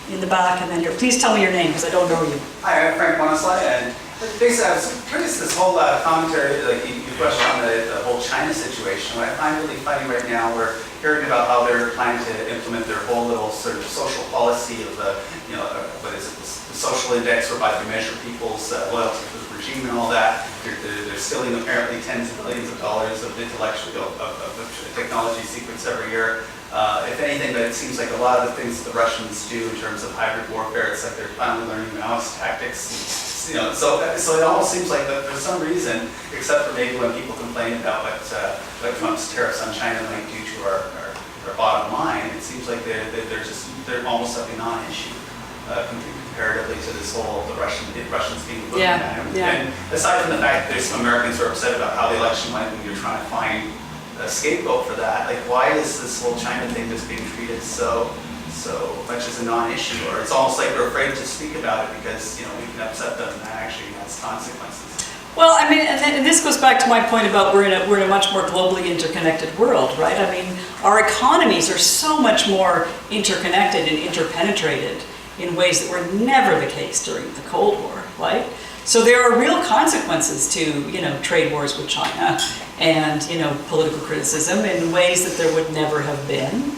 In the back and then here. Please tell me your name because I don't know you. Hi, I'm Frank Bonaslai, and basically I was curious this whole commentary, like you question on the whole China situation. What I find really funny right now, we're hearing about how they're planning to implement their whole little sort of social policy of the, you know, what is it, the social index whereby they measure people's loyalty to the regime and all that. They're stealing apparently tens of billions of dollars of intellectual, of technology secrets every year. If anything, but it seems like a lot of the things that the Russians do in terms of hybrid warfare, it's like they're finally learning Maoist tactics. And, you know, so it almost seems like that for some reason, except for maybe when people complain about what Trump's tariffs on China might do to our bottom line, it seems like they're almost like a non-issue comparatively to this whole the Russians being looking at him. And aside from the fact that there's some Americans who are upset about how the election went when you're trying to find a scapegoat for that, like why is this whole China thing just being treated so much as a non-issue? Or it's almost like we're afraid to speak about it because, you know, we can upset them and that actually has consequences. Well, I mean, and this goes back to my point about we're in a much more globally interconnected world, right? I mean, our economies are so much more interconnected and interpenetrated in ways that were never the case during the Cold War, right? So there are real consequences to, trade wars with China and, political criticism in ways that there would never have been,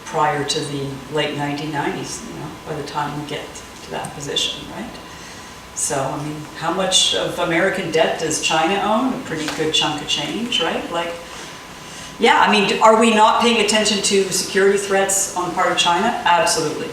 prior to the late 1990s, by the time we get to that position, right? So, I mean, how much of American debt does China own? A pretty good chunk of change, right? Like, yeah, I mean, are we not paying attention to security threats on the part of China? Absolutely.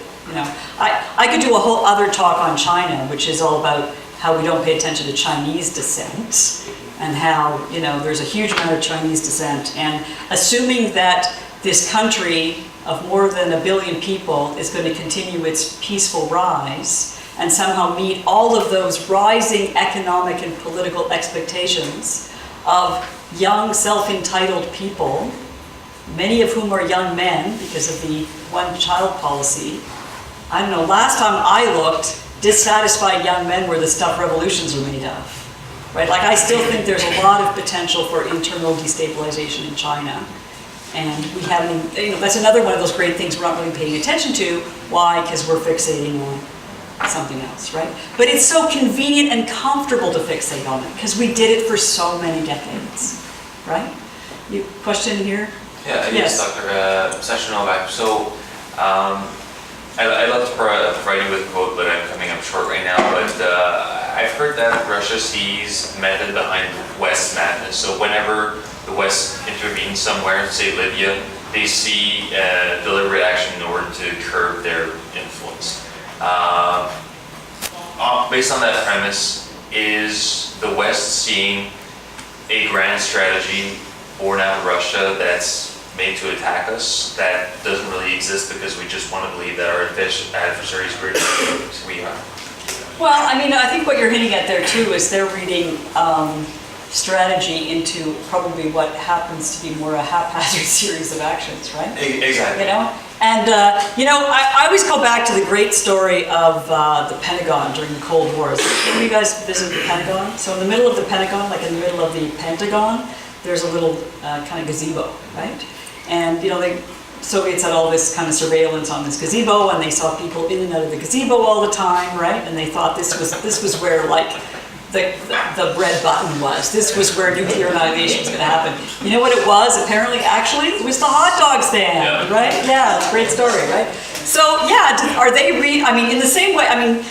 I could do a whole other talk on China, which is all about how we don't pay attention to Chinese descent and how, there's a huge amount of Chinese descent. And assuming that this country of more than 1 billion people is going to continue its peaceful rise and somehow meet all of those rising economic and political expectations of young, self-entitled people, many of whom are young men because of the one-child policy. I don't know, last time I looked, dissatisfied young men were the stuff revolutions are made of, right? Like, I still think there's a lot of potential for internal destabilization in China. And we haven't, that's another one of those great things we're not really paying attention to. Why? Because we're fixating on something else, right? But it's so convenient and comfortable to fixate on it because we did it for so many decades, right? You question here? Yeah, yes, Dr. Sessionova. So, I'd love to provide you with a quote, but I'm coming up short right now. But I've heard that Russia sees method behind West's madness. So whenever the West intervenes somewhere, say Libya, they see deliberate action in order to curb their influence. Based on that premise, is the West seeing a grand strategy born out of Russia that's made to attack us that doesn't really exist because we just want to believe that our adversaries are greater than we are? Well, I mean, I think what you're hinting at there too is they're reading strategy into probably what happens to be more a haphazard series of actions, right? Exactly. And I always go back to the great story of the Pentagon during the Cold War. Have you guys visited the Pentagon? So in the middle of the Pentagon, like in the middle of the Pentagon, there's a little kind of gazebo, right? And the Soviets had all this kind of surveillance on this gazebo, and they saw people in and out of the gazebo all the time, right? And they thought this was where like the bread button was. This was where nuclear annihilation was going to happen. You know what it was? Apparently, actually, it was the hot dog stand, right? Yeah, it's a great story, right? So yeah, are they in the same way? I mean,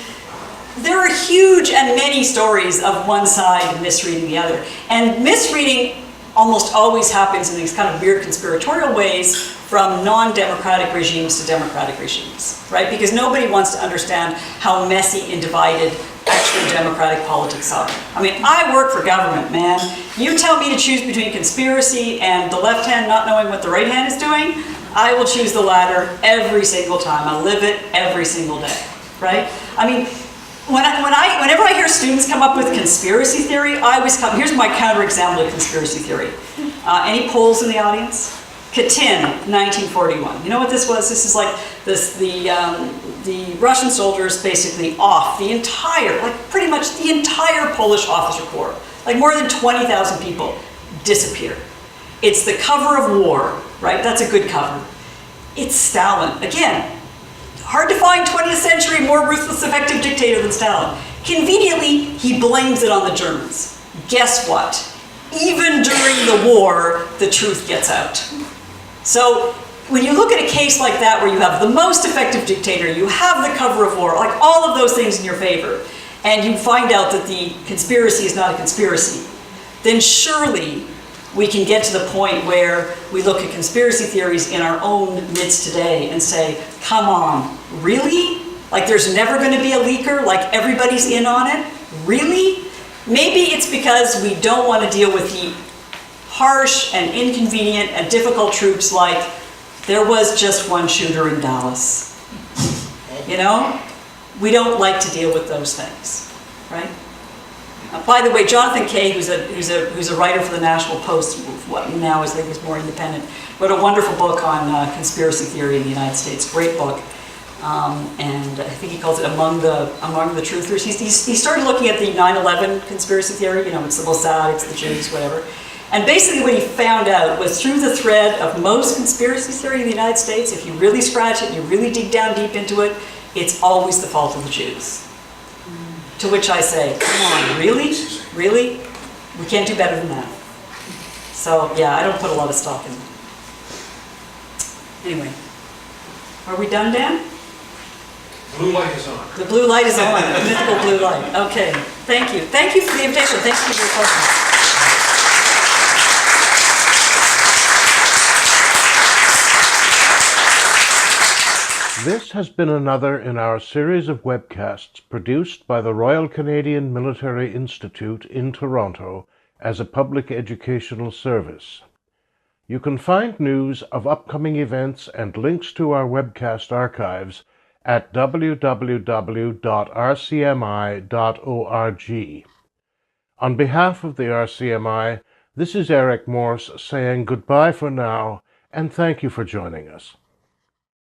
there are huge and many stories of one side misreading the other, and misreading almost always happens in these kind of weird conspiratorial ways from non-democratic regimes to democratic regimes, right? Because nobody wants to understand how messy and divided actually democratic politics are. I mean, I work for government, man. You tell me to choose between conspiracy and the left hand not knowing what the right hand is doing, I will choose the latter every single time. I live it every single day, right? I mean, whenever I hear students come up with conspiracy theory, I always here's my counterexample of conspiracy theory. Any Poles in the audience? Katyn, 1941. You know what this was? This is like the Russian soldiers basically off the entire, like pretty much the entire Polish officer corps, like more than 20,000 people disappear. It's the cover of war, right? That's a good cover. It's Stalin. Again, hard to find 20th century more ruthless, effective dictator than Stalin. Conveniently, he blames it on the Germans. Guess what? Even during the war, the truth gets out. So when you look at a case like that where you have the most effective dictator, you have the cover of war, like all of those things in your favor, and you find out that the conspiracy is not a conspiracy, then surely we can get to the point where we look at conspiracy theories in our own midst today and say, come on, really? Like there's never going to be a leaker, like everybody's in on it? Really? Maybe it's because we don't want to deal with the harsh and inconvenient and difficult truths like there was just one shooter in Dallas. We don't like to deal with those things, right? By the way, Jonathan Kay, who's a writer for the National Post, what now is more independent, wrote a wonderful book on conspiracy theory in the United States. Great book, and I think he calls it Among the Truthers. He started looking at the 9/11 conspiracy theory. It's the Mossad, it's the Jews, whatever. And basically what he found out was through the thread of most conspiracy theory in the United States, if you really scratch it, you really dig down deep into it, it's always the fault of the Jews. To which I say, come on, really? Really? We can't do better than that. So yeah, I don't put a lot of stock in it. Anyway, are we done, Dan? Blue light is on. The blue light is on, the mythical blue light. Okay, thank you. Thank you for the invitation. Thanks for your questions. This has been another in our series of webcasts produced by the Royal Canadian Military Institute in Toronto as a public educational service. You can find news of upcoming events and links to our webcast archives at www.rcmi.org. On behalf of the RCMI, this is Eric Morse saying goodbye for now and thank you for joining us.